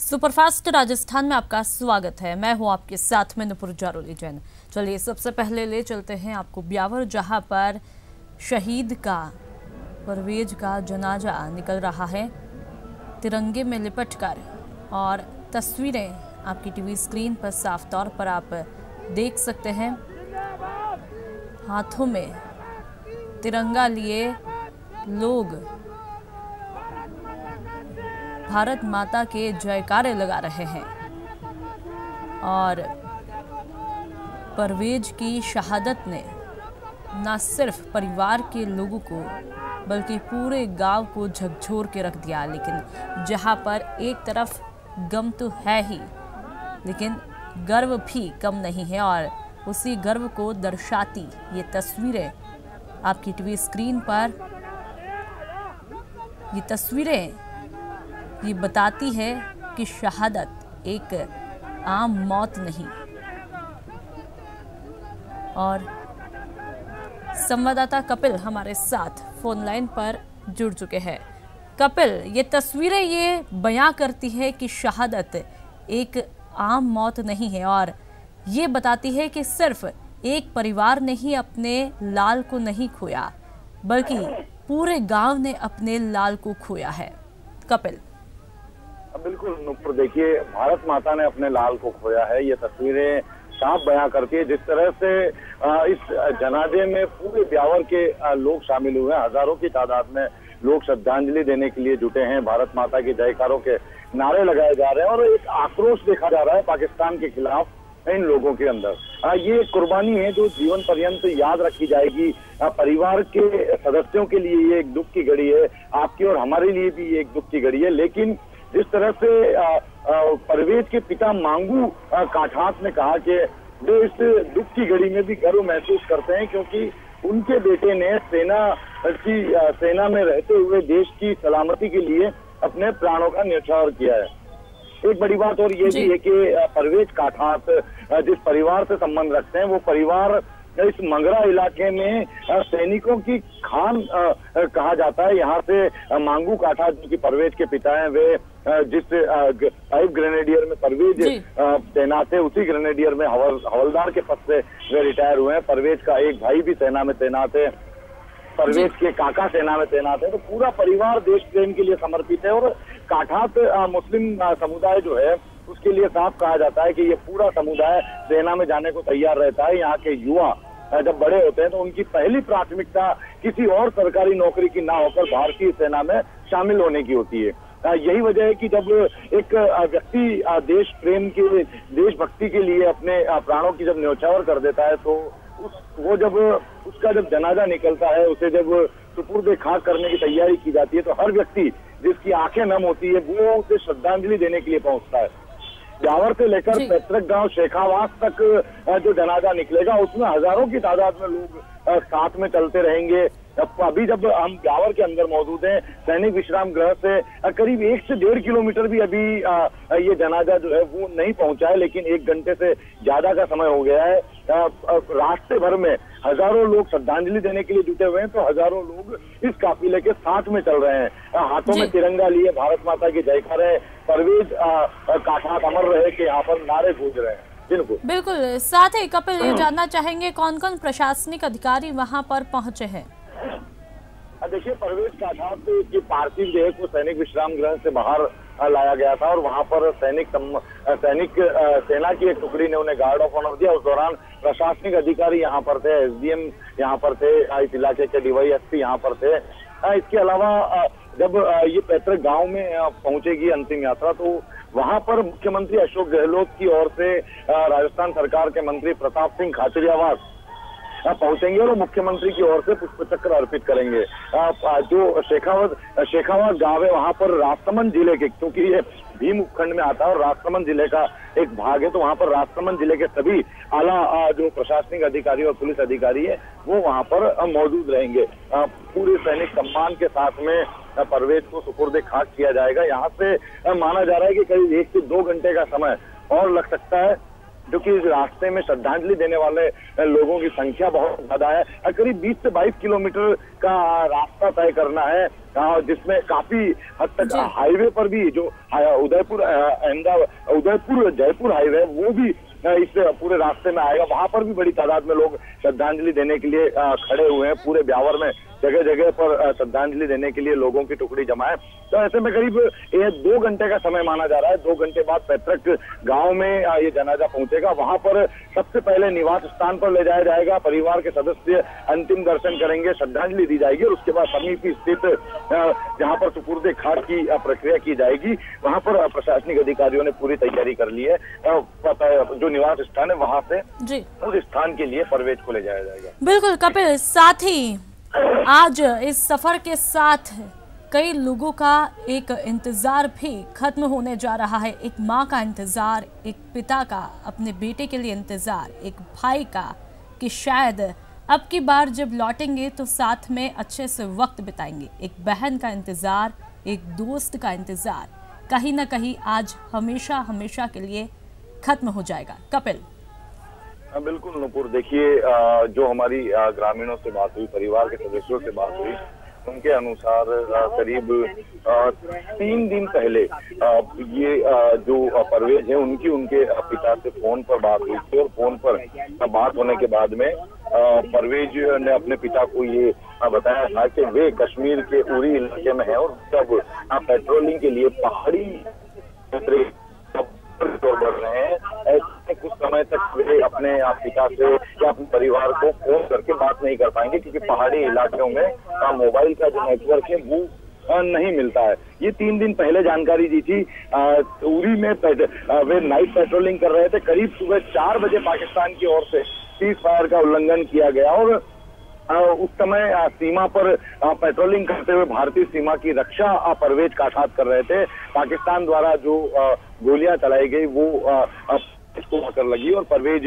Superfast Rajasthan में आपका स्वागत है। मैं हूं आपके साथ में नुपुर जारोली जैन। चलिए सबसे पहले ले चलते हैं आपको ब्यावर, जहां पर शहीद का परवेज का जनाजा निकल रहा है तिरंगे में लिपटकर, और तस्वीरें आपकी टीवी स्क्रीन पर साफ तौर पर आप देख सकते हैं। हाथों में तिरंगा लिए लोग भारत माता के जयकारे लगा रहे हैं और परवेज की शहादत ने न सिर्फ परिवार के लोगों को बल्कि पूरे गांव को झकझोर के रख दिया। लेकिन जहां पर एक तरफ गम तो है ही, लेकिन गर्व भी कम नहीं है, और उसी गर्व को दर्शाती ये तस्वीरें आपकी टीवी स्क्रीन पर, ये तस्वीरें ये बताती है कि शहादत एक आम मौत नहीं। और संवाददाता कपिल हमारे साथ फोन लाइन पर जुड़ चुके हैं। कपिल, ये तस्वीरें ये बयां करती है कि शहादत एक आम मौत नहीं है, और ये बताती है कि सिर्फ एक परिवार ने ही अपने लाल को नहीं खोया, बल्कि पूरे गांव ने अपने लाल को खोया है। कपिल। बिल्कुल नुपुर, देखिए भारत माता ने अपने लाल को खोया है। ये तस्वीरें साफ बयां करती है जिस तरह से इस जनाजे में पूरे ब्यावर के लोग शामिल हुए हैं। हजारों की तादाद में लोग श्रद्धांजलि देने के लिए जुटे हैं। भारत माता की जयकारों के नारे लगाए जा रहे हैं और एक आक्रोश देखा जा रहा है पाकिस्तान के खिलाफ इन लोगों के अंदर। ये कुर्बानी है जो जीवन पर्यंत याद रखी जाएगी। परिवार के सदस्यों के लिए ये एक दुख की घड़ी है, आपकी और हमारे लिए भी ये एक दुख की घड़ी है। लेकिन जिस तरह से परवेज के पिता मांगू काठात ने कहा कि वो इस दुख की घड़ी में भी गर्व महसूस करते हैं, क्योंकि उनके बेटे ने सेना में रहते हुए देश की सलामती के लिए अपने प्राणों का न्यौछावर किया है। एक बड़ी बात और ये भी है कि परवेज काठात जिस परिवार से संबंध रखते हैं, वो परिवार इस मंगरा इलाके में सैनिकों की खान कहा जाता है। यहाँ से मांगू काठा जो कि परवेज के पिता हैं, वे जिस 5 ग्रेनेडियर में परवेज तैनात है, उसी ग्रेनेडियर में हवलदार के पद से वे रिटायर हुए हैं। परवेज का एक भाई भी सेना में तैनात है, परवेज के काका सेना में तैनात है। तो पूरा परिवार देश प्रेम के लिए समर्पित है। और काठात मुस्लिम समुदाय जो है उसके लिए साफ कहा जाता है कि ये पूरा समुदाय सेना में जाने को तैयार रहता है। यहाँ के युवा जब बड़े होते हैं तो उनकी पहली प्राथमिकता किसी और सरकारी नौकरी की ना होकर भारतीय सेना में शामिल होने की होती है। यही वजह है कि जब एक व्यक्ति देश प्रेम के, देशभक्ति के लिए अपने प्राणों की जब न्यौछावर कर देता है, तो उसका जब जनाजा निकलता है, उसे जब सुपुर्द खाक करने की तैयारी की जाती है, तो हर व्यक्ति जिसकी आंखें नम होती है वो उसे श्रद्धांजलि देने के लिए पहुंचता है। ब्यावर से लेकर पैतृक गांव शेखावास तक जो जनाजा निकलेगा, उसमें हजारों की तादाद में लोग साथ में चलते रहेंगे। अभी जब हम ब्यावर के अंदर मौजूद हैं, सैनिक विश्राम गृह से करीब 1 से 1.5 किलोमीटर भी अभी ये जनाजा जो है वो नहीं पहुंचा है, लेकिन 1 घंटे से ज्यादा का समय हो गया है। रास्ते भर में हजारों लोग श्रद्धांजलि देने के लिए जुटे हुए हैं, तो हजारों लोग इस काफिले के साथ में चल रहे हैं। हाथों में तिरंगा लिए भारत माता की जयकारे, परवेज काठात अमर रहे के यहाँ पर नारे गूंज रहे हैं। बिल्कुल। साथ ही कपिल, ये जानना चाहेंगे कौन कौन प्रशासनिक अधिकारी वहां पर पहुंचे हैं? देखिए, परवेज काठात की पार्थिव देह को सैनिक विश्राम गृह से बाहर लाया गया था और वहां पर सेना की एक टुकड़ी ने उन्हें गार्ड ऑफ ऑनर दिया। उस दौरान प्रशासनिक अधिकारी यहाँ पर थे, SDM यहाँ पर थे, इस इलाके के DYSP यहाँ पर थे। इसके अलावा जब ये पैतृक गांव में पहुंचेगी अंतिम यात्रा, तो वहां पर मुख्यमंत्री अशोक गहलोत की ओर से राजस्थान सरकार के मंत्री प्रताप सिंह खाचरियावास पहुंचेंगे और मुख्यमंत्री की ओर से पुष्प चक्र अर्पित करेंगे। जो शेखावत गांव है, वहां पर राजसमंद जिले के, क्योंकि ये भीम उपखंड में आता है और राजसमंद जिले का एक भाग है, तो वहां पर राजसमंद जिले के सभी आला जो प्रशासनिक अधिकारी और पुलिस अधिकारी है वो वहां पर मौजूद रहेंगे। पूरे सैनिक सम्मान के साथ में परवेज को सुपुर्द खाक किया जाएगा। यहाँ से माना जा रहा है कि करीब 1 से 2 घंटे का समय और लग सकता है। जो कि इस रास्ते में श्रद्धांजलि देने वाले लोगों की संख्या बहुत ज्यादा है। करीब 20 से 22 किलोमीटर का रास्ता तय करना है, जिसमें काफी हद तक हाईवे पर भी जो उदयपुर जयपुर हाईवे वो भी इस पूरे रास्ते में आएगा। वहां पर भी बड़ी तादाद में लोग श्रद्धांजलि देने के लिए खड़े हुए हैं। पूरे ब्यावर में जगह जगह पर श्रद्धांजलि देने के लिए लोगों की टुकड़ी जमा है। तो ऐसे में करीब 2 घंटे का समय माना जा रहा है। 2 घंटे बाद पैतृक गांव में ये जनाजा पहुंचेगा। वहां पर सबसे पहले निवास स्थान पर ले जाया जाएगा। परिवार के सदस्य अंतिम दर्शन करेंगे, श्रद्धांजलि दी जाएगी और उसके बाद समीप स्थित जहां पर सुपुर्दे खाक की प्रक्रिया की जाएगी, वहां पर प्रशासनिक अधिकारियों ने पूरी तैयारी कर ली है। जो निवास स्थान है वहां से उस स्थान के लिए परवेज को ले जाया जाएगा। बिल्कुल कपिल, साथ ही आज इस सफर के साथ कई लोगों का एक इंतजार भी खत्म होने जा रहा है। एक माँ का इंतजार, एक पिता का अपने बेटे के लिए इंतजार, एक भाई का कि शायद अब की बार जब लौटेंगे तो साथ में अच्छे से वक्त बिताएंगे, एक बहन का इंतजार, एक दोस्त का इंतजार कहीं ना कहीं आज हमेशा हमेशा के लिए खत्म हो जाएगा। कपिल। बिल्कुल नुपुर, देखिए जो हमारी ग्रामीणों से बात हुई, परिवार के सदस्यों से बात हुई, उनके अनुसार करीब 3 दिन पहले ये जो परवेज है उनके पिता से फोन पर बात हुई थी और फोन पर बात होने के बाद में परवेज ने अपने पिता को ये बताया था कि वे कश्मीर के उरी इलाके में है और जब पेट्रोलिंग के लिए पहाड़ी बढ़ रहे हैं, ऐसे कुछ समय तक वे अपने पिता से या अपने परिवार को फोन करके बात नहीं कर पाएंगे क्योंकि पहाड़ी इलाकों में मोबाइल का जो नेटवर्क है वो नहीं मिलता है। ये 3 दिन पहले जानकारी दी थी। उरी में वे नाइट पेट्रोलिंग कर रहे थे। करीब सुबह 4 बजे पाकिस्तान की ओर से सीज फायर का उल्लंघन किया गया और उस समय सीमा पर पेट्रोलिंग करते हुए भारतीय सीमा की रक्षा परवेज काठात कर रहे थे। पाकिस्तान द्वारा जो गोलियां चलाई गई वो इसको आकर लगी और परवेज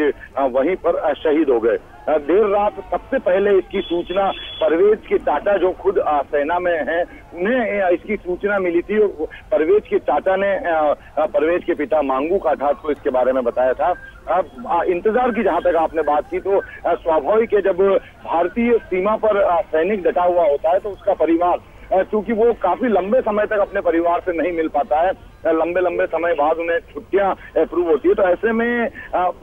वहीं पर शहीद हो गए। देर रात सबसे पहले इसकी सूचना परवेज के चाचा जो खुद सेना में हैं उन्हें इसकी सूचना मिली थी और परवेज के चाचा ने परवेज के पिता मांगू काठात को इसके बारे में बताया था। अब इंतजार की जहां तक आपने बात की तो स्वाभाविक है, जब भारतीय सीमा पर सैनिक डटा हुआ होता है तो उसका परिवार, क्योंकि वो काफी लंबे समय तक अपने परिवार से नहीं मिल पाता है, लंबे समय बाद उन्हें छुट्टियां अप्रूव होती है, तो ऐसे में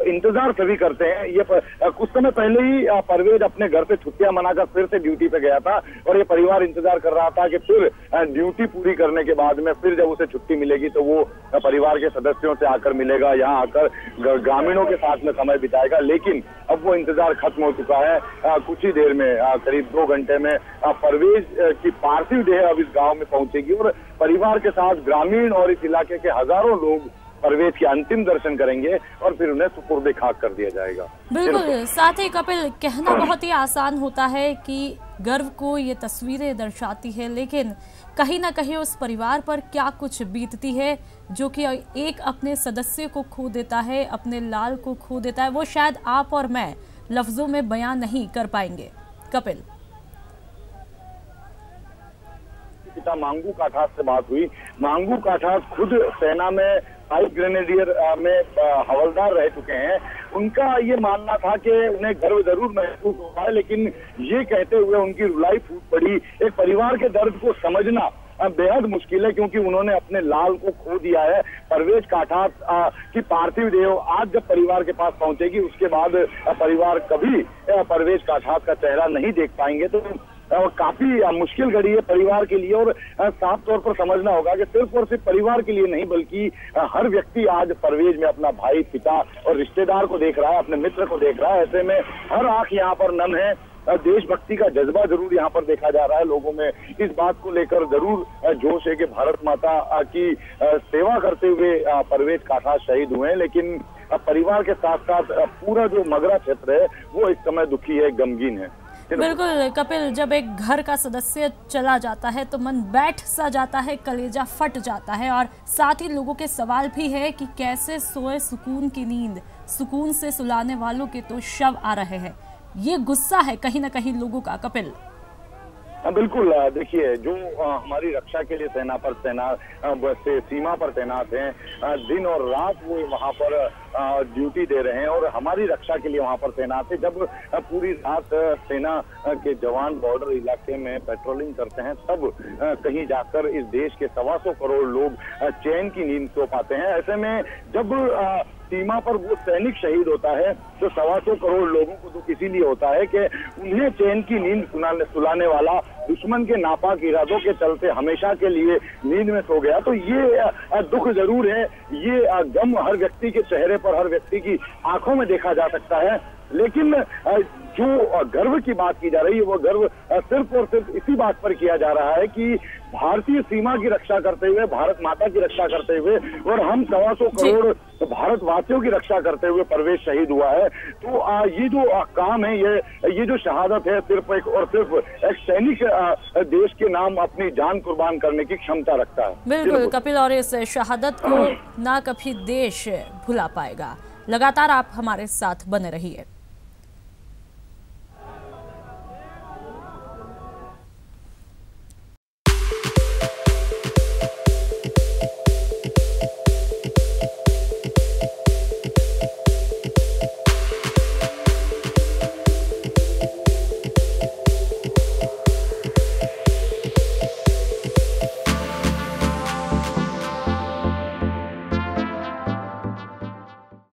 इंतजार सभी करते हैं। ये कुछ समय पहले ही परवेज अपने घर से छुट्टियां मनाकर फिर से ड्यूटी पे गया था और ये परिवार इंतजार कर रहा था कि फिर ड्यूटी पूरी करने के बाद में फिर जब उसे छुट्टी मिलेगी तो वो परिवार के सदस्यों से आकर मिलेगा, यहाँ आकर ग्रामीणों के साथ में समय बिताएगा। लेकिन अब वो इंतजार खत्म हो चुका है। कुछ ही देर में करीब 2 घंटे में परवेज की पार्थिव देह अब इस गाँव में पहुंचेगी और परिवार के साथ ग्रामीण और इस इलाके के हजारों लोग परवेज के अंतिम दर्शन करेंगे और फिर उन्हें सुपुर्दे खाक कर दिया जाएगा। बिल्कुल। साथ ही कपिल, कहना बहुत ही आसान होता है कि गर्व को ये तस्वीरें दर्शाती है, लेकिन कहीं ना कहीं उस परिवार पर क्या कुछ बीतती है जो कि एक अपने सदस्य को खो देता है, अपने लाल को खो देता है, वो शायद आप और मैं लफ्जों में बयां नहीं कर पाएंगे। कपिल। पिता मांगू काठात से बात हुई। मांगू काठात खुद सेना में 5 ग्रेनेडियर में हवलदार रह चुके हैं। उनका ये मानना था कि उन्हें गर्व जरूर महसूस होता है, लेकिन ये कहते हुए उनकी रुलाई फूट पड़ी। एक परिवार के दर्द को समझना बेहद मुश्किल है क्योंकि उन्होंने अपने लाल को खो दिया है। परवेज काठात की पार्थिव देह आज जब परिवार के पास पहुंचेगी उसके बाद परिवार कभी परवेज काठात का चेहरा नहीं देख पाएंगे। तो काफी मुश्किल घड़ी है परिवार के लिए और साफ तौर पर समझना होगा कि सिर्फ और सिर्फ परिवार के लिए नहीं बल्कि हर व्यक्ति आज परवेज में अपना भाई, पिता और रिश्तेदार को देख रहा है, अपने मित्र को देख रहा है। ऐसे में हर आंख यहाँ पर नम है। देशभक्ति का जज्बा जरूर यहाँ पर देखा जा रहा है। लोगों में इस बात को लेकर जरूर जोश है कि भारत माता की सेवा करते हुए परवेज काठात शहीद हुए हैं, लेकिन परिवार के साथ साथ पूरा जो मगरा क्षेत्र है वो इस समय दुखी है, गमगीन है। बिल्कुल कपिल, जब एक घर का सदस्य चला जाता है तो मन बैठ सा जाता है, कलेजा फट जाता है और साथ ही लोगों के सवाल भी है कि कैसे सोए सुकून की नींद, सुकून से सुलाने वालों के तो शव आ रहे हैं। ये गुस्सा है कहीं ना कहीं लोगों का। कपिल। बिल्कुल। देखिए, जो हमारी रक्षा के लिए सेना पर सीमा पर तैनात हैं, दिन और रात वो वहां पर ड्यूटी दे रहे हैं और हमारी रक्षा के लिए वहां पर तैनात है। जब पूरी रात सेना के जवान बॉर्डर इलाके में पेट्रोलिंग करते हैं, तब कहीं जाकर इस देश के 125 करोड़ लोग चैन की नींद सो पाते हैं। ऐसे में जब सीमा पर वो सैनिक शहीद होता है तो 125 करोड़ लोगों को दुख इसीलिए होता है कि उन्हें चैन की नींद सुलाने वाला दुश्मन के नापाक इरादों के चलते हमेशा के लिए नींद में सो गया। तो ये दुख जरूर है, ये गम हर व्यक्ति के चेहरे पर, हर व्यक्ति की आंखों में देखा जा सकता है। लेकिन जो गर्व की बात की जा रही है, वो गर्व सिर्फ और सिर्फ इसी बात पर किया जा रहा है कि भारतीय सीमा की रक्षा करते हुए, भारत माता की रक्षा करते हुए और हम 125 करोड़ भारतवासियों की रक्षा करते हुए परवेज शहीद हुआ है। तो ये जो काम है, ये जो शहादत है, सिर्फ एक सैनिक देश के नाम अपनी जान कुर्बान करने की क्षमता रखता है। बिल्कुल कपिल, और इस शहादत को ना कभी देश भुला पाएगा। लगातार आप हमारे साथ बने रहिए।